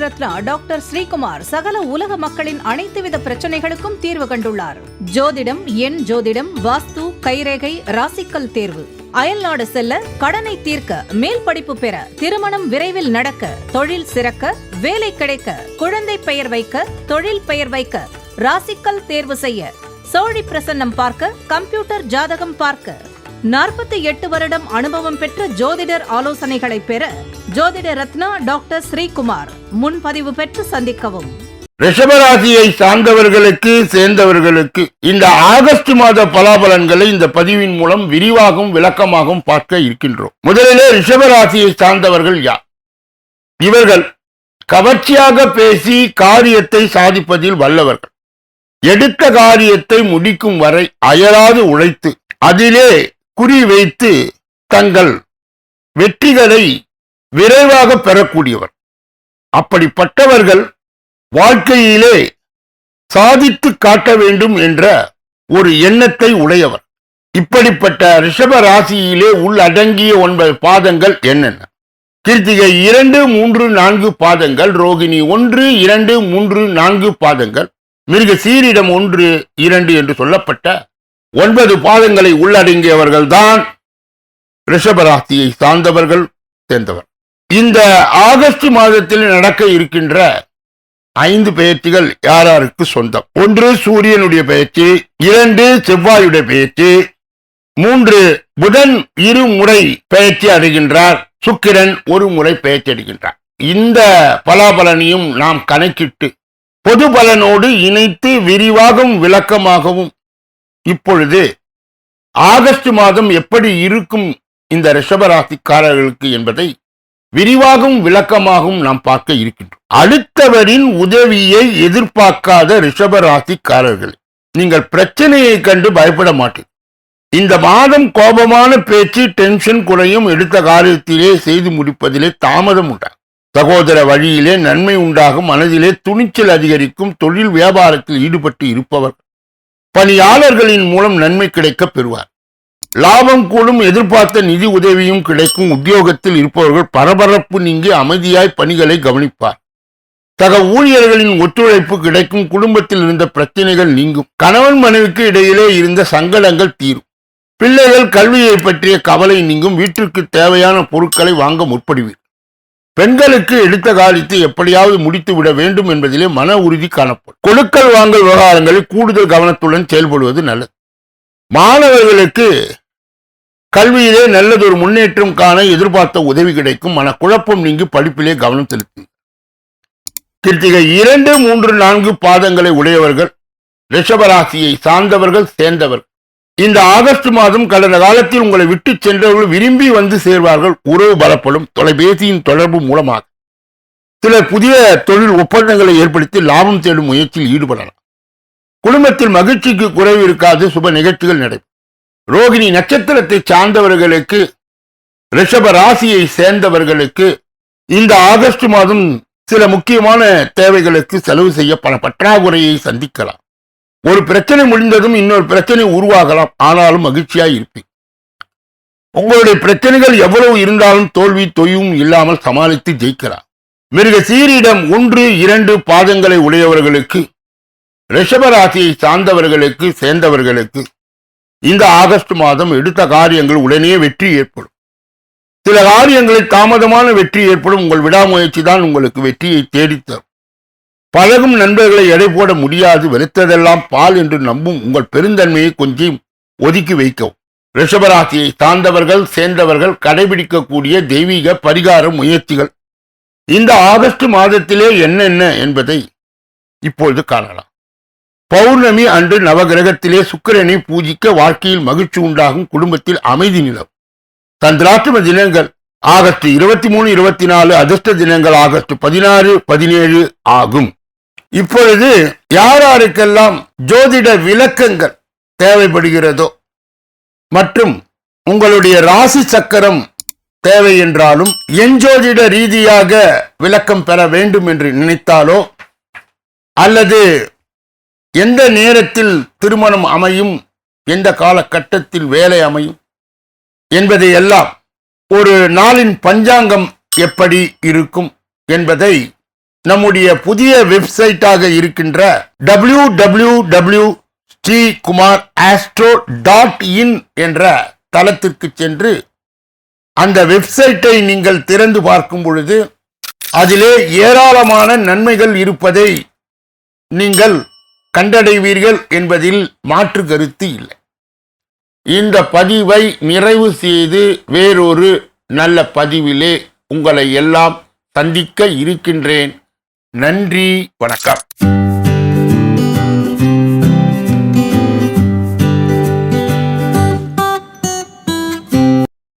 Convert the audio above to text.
Ratna doctor Sreekumar சகல உலக மக்களின் அனைத்து வித பிரச்சனைகளுக்கும் தீர்வு கண்டுள்ளார். ஜோதிடம், எண் ஜோதிடம், வாஸ்து, கைரேகை, ராசிக்கல் தேர்வு, அயல்நாடு செல்ல, கடனை தீர்க்க, மேல் படிப்பு பெற, திருமணம் விரைவில் நடக்க, தொழில் சிறக்க, வேலை கிடைக்க, குழந்தை பெயர் வைக்க, தொழில் பெயர் வைக்க, ராசிக்கல் தேர்வு செய்ய, சோழி பிரசன்னம் பார்க்க, கம்ப்யூட்டர் ஜாதகம் பார்க்க, 48 வருடம் அனுபவம் பெற்ற ஜோதிடர் ஆலோசனைகளை பெற ஜோதிட ரத்னா டாக்டர் ஸ்ரீகுமார் முன்பதிவு பெற்று சந்திக்கவும். ரிஷபராசியை சார்ந்தவர்களுக்கு சேர்ந்தவர்களுக்கு இந்த ஆகஸ்ட் மாத பலாபலன்களை இந்த பதிவின் மூலம் விரிவாகவும் விளக்கமாகவும் பார்க்க இருக்கின்றோம். முதலிலே ரிஷபராசியை சார்ந்தவர்கள் யார்? இவர்கள் கவர்ச்சியாக பேசி காரியத்தை சாதிப்பதில் வல்லவர்கள். எடுத்த காரியத்தை முடிக்கும் வரை அயராது உழைத்து அதிலே குறி வைத்து தங்கள் வெற்றிகளை விரைவாக பெறக்கூடியவர். அப்படிப்பட்டவர்கள் வாழ்க்கையிலே சாதித்து காட்ட வேண்டும் என்ற ஒரு எண்ணத்தை உடையவர். இப்படிப்பட்ட ரிஷப ராசியிலே உள்ளடங்கிய 9 பாதங்கள் என்னென்ன? கிருத்திகை 2, 3, 4 பாதங்கள், ரோகிணி 1, 2, 3, 4 பாதங்கள், மிருக சீரிடம் 1, 2 என்று சொல்லப்பட்ட 9 பாதங்களை உள்ளடங்கியவர்கள் தான் ரிஷபராசியை சார்ந்தவர்கள் சேர்ந்தவர். இந்த ஆகஸ்ட் மாதத்தில் நடக்க இருக்கின்ற 5 பெயர்ச்சிகள் யாராருக்கு சொந்தம்? 1 சூரியனுடைய பெயர்ச்சி, 2 செவ்வாயுடைய பெயர்ச்சி, 3 புதன் 2 முறை பெயர்ச்சி அடைகின்றார், சுக்கிரன் 1 முறை பெயர்ச்சி அடைகின்றார். இந்த பலாபலனையும் நாம் கணக்கிட்டு பொது பலனோடு இணைத்து விரிவாகவும் விளக்கமாகவும் இப்பொழுது ஆகஸ்ட் மாதம் எப்படி இருக்கும் இந்த ரிஷபராசிக்காரர்களுக்கு என்பதை விரிவாகவும் விளக்கமாகவும் நாம் பார்க்க இருக்கின்றோம். அடுத்தவரின் உதவியை எதிர்பார்க்காத ரிஷபராசிக்காரர்கள் நீங்கள் பிரச்சனையை கண்டு பயப்பட மாட்டீர்கள். இந்த மாதம் கோபமான பேச்சு, டென்ஷன் குறையும், எடுத்த காரியத்திலே செய்து முடிப்பதிலே தாமதம் உண்டாகும். சகோதர வழியிலே நன்மை உண்டாகும், மனதிலே துணிச்சல் அதிகரிக்கும், தொழில் வியாபாரத்தில் ஈடுபட்டு இருப்பவர் பணியாளர்களின் மூலம் நன்மை கிடைக்க பெறுவார். லாபம் கூடும், எதிர்பார்த்த நிதி உதவியும் கிடைக்கும். உத்தியோகத்தில் இருப்பவர்கள் பரபரப்பு நீங்கி அமைதியாய் பணிகளை கவனிப்பார். சக ஊழியர்களின் ஒத்துழைப்பு கிடைக்கும். குடும்பத்தில் இருந்த பிரச்சனைகள் நீங்கும். கணவன் மனைவிக்கு இடையிலே இருந்த சங்கடங்கள் தீரும். பிள்ளைகள் கல்வியை பற்றிய கவலை நீங்கும். வீட்டிற்கு தேவையான பொருட்களை வாங்க முற்படுவீர். பெண்களுக்கு எடுத்த காரியத்தை எப்படியாவது முடித்து விட வேண்டும் என்பதிலே மன உறுதி காணப்படும். கொடுக்கல் வாங்கல் விவகாரங்களில் கூடுதல் கவனத்துடன் செயல்படுவது நல்லது. மாணவர்களுக்கு கல்வியிலே நல்லதொரு முன்னேற்றம் காண எதிர்பார்த்த உதவி கிடைக்கும். மனக்குழப்பம் நீங்கி படிப்பிலே கவனம் செலுத்தும். கிருத்திகை 2, 3, 4 பாதங்களை உடையவர்கள் ரிஷபராசியை சார்ந்தவர்கள் சேர்ந்தவர்கள். இந்த ஆகஸ்ட் மாதம் கடந்த காலத்தில் உங்களை விட்டு சென்றவர்கள் விரும்பி வந்து சேர்வார்கள். உறவு பலப்படும். தொலைபேசியின் தொடர்பு மூலமாக சிலர் புதிய தொழில் ஒப்பந்தங்களை ஏற்படுத்தி லாபம் தேடும் முயற்சியில் ஈடுபடலாம். குடும்பத்தில் மகிழ்ச்சிக்கு குறைவு இருக்காது. சுப நிகழ்ச்சிகள் நடைபெறும். ரோகிணி நட்சத்திரத்தை சார்ந்தவர்களுக்கு, ரிஷப ராசியை சேர்ந்தவர்களுக்கு இந்த ஆகஸ்ட் மாதம் சில முக்கியமான தேவைகளுக்கு செலவு செய்ய பல பற்றாக்குறையை சந்திக்கலாம். ஒரு பிரச்சனை முடிந்ததும் இன்னொரு பிரச்சனை உருவாகலாம். ஆனாலும் மகிழ்ச்சியாய் இருப்பீங்க. உங்களுடைய பிரச்சனைகள் எவ்வளவு இருந்தாலும் தோல்வி தொய்வும் இல்லாமல் சமாளித்து ஜெயிக்கலாம். மிருக சீரிடம் 1, 2 பாதங்களை உடையவர்களுக்கு, ரிஷபராசியை சார்ந்தவர்களுக்கு சேர்ந்தவர்களுக்கு இந்த ஆகஸ்ட் மாதம் எடுத்த காரியங்கள் உடனே வெற்றி ஏற்படும். சில காரியங்களில் தாமதமான வெற்றி ஏற்படும். உங்கள் விடாமுயற்சி தான் உங்களுக்கு வெற்றியை தேடித்தரும். பழகும் நண்பர்களை எடை போட முடியாது. வெறுத்ததெல்லாம் பால் என்று நம்பும் உங்கள் பெருந்தன்மையை கொஞ்சம் ஒதுக்கி வைக்கவும். ரிஷபராசியை சார்ந்தவர்கள் சேர்ந்தவர்கள் கடைபிடிக்கக்கூடிய தெய்வீக பரிகார முயற்சிகள் இந்த ஆகஸ்ட் மாதத்திலே என்னென்ன என்பதை இப்பொழுது காணலாம். பௌர்ணமி அன்று நவகிரகத்திலே சுக்கிரனை பூஜிக்க வாழ்க்கையில் மகிழ்ச்சி உண்டாகும். குடும்பத்தில் அமைதி நிலவும். சந்திராஷ்டம தினங்கள் ஆகஸ்ட் 23, 24, அதிர்ஷ்ட தினங்கள் ஆகஸ்ட் 16, 17 ஆகும். இப்பொழுது யாராருக்கெல்லாம் ஜோதிட விளக்கங்கள் தேவைப்படுகிறதோ மற்றும் உங்களுடைய ராசி சக்கரம் தேவை என்றாலும் எஞ்சோதிட ரீதியாக விளக்கம் பெற வேண்டும் என்று நினைத்தாலோ அல்லது எந்த நேரத்தில் திருமணம் அமையும், எந்த காலகட்டத்தில் வேலை அமையும் என்பதை எல்லாம், ஒரு நாளின் பஞ்சாங்கம் எப்படி இருக்கும் என்பதை நம்முடைய புதிய வெப்சைட்டாக இருக்கின்ற www.srikumar.astro.in என்ற தளத்திற்கு சென்று அந்த வெப்சைட்டை நீங்கள் திறந்து பார்க்கும் பொழுது அதிலே ஏராளமான நன்மைகள் இருப்பதை நீங்கள் கண்டடைவீர்கள் என்பதில் மாற்று கருத்து இல்லை. இந்த பதிவை நிறைவு செய்து வேறொரு நல்ல பதிவிலே உங்களை எல்லாம் சந்திக்க இருக்கின்றேன். நன்றி, வணக்கம்.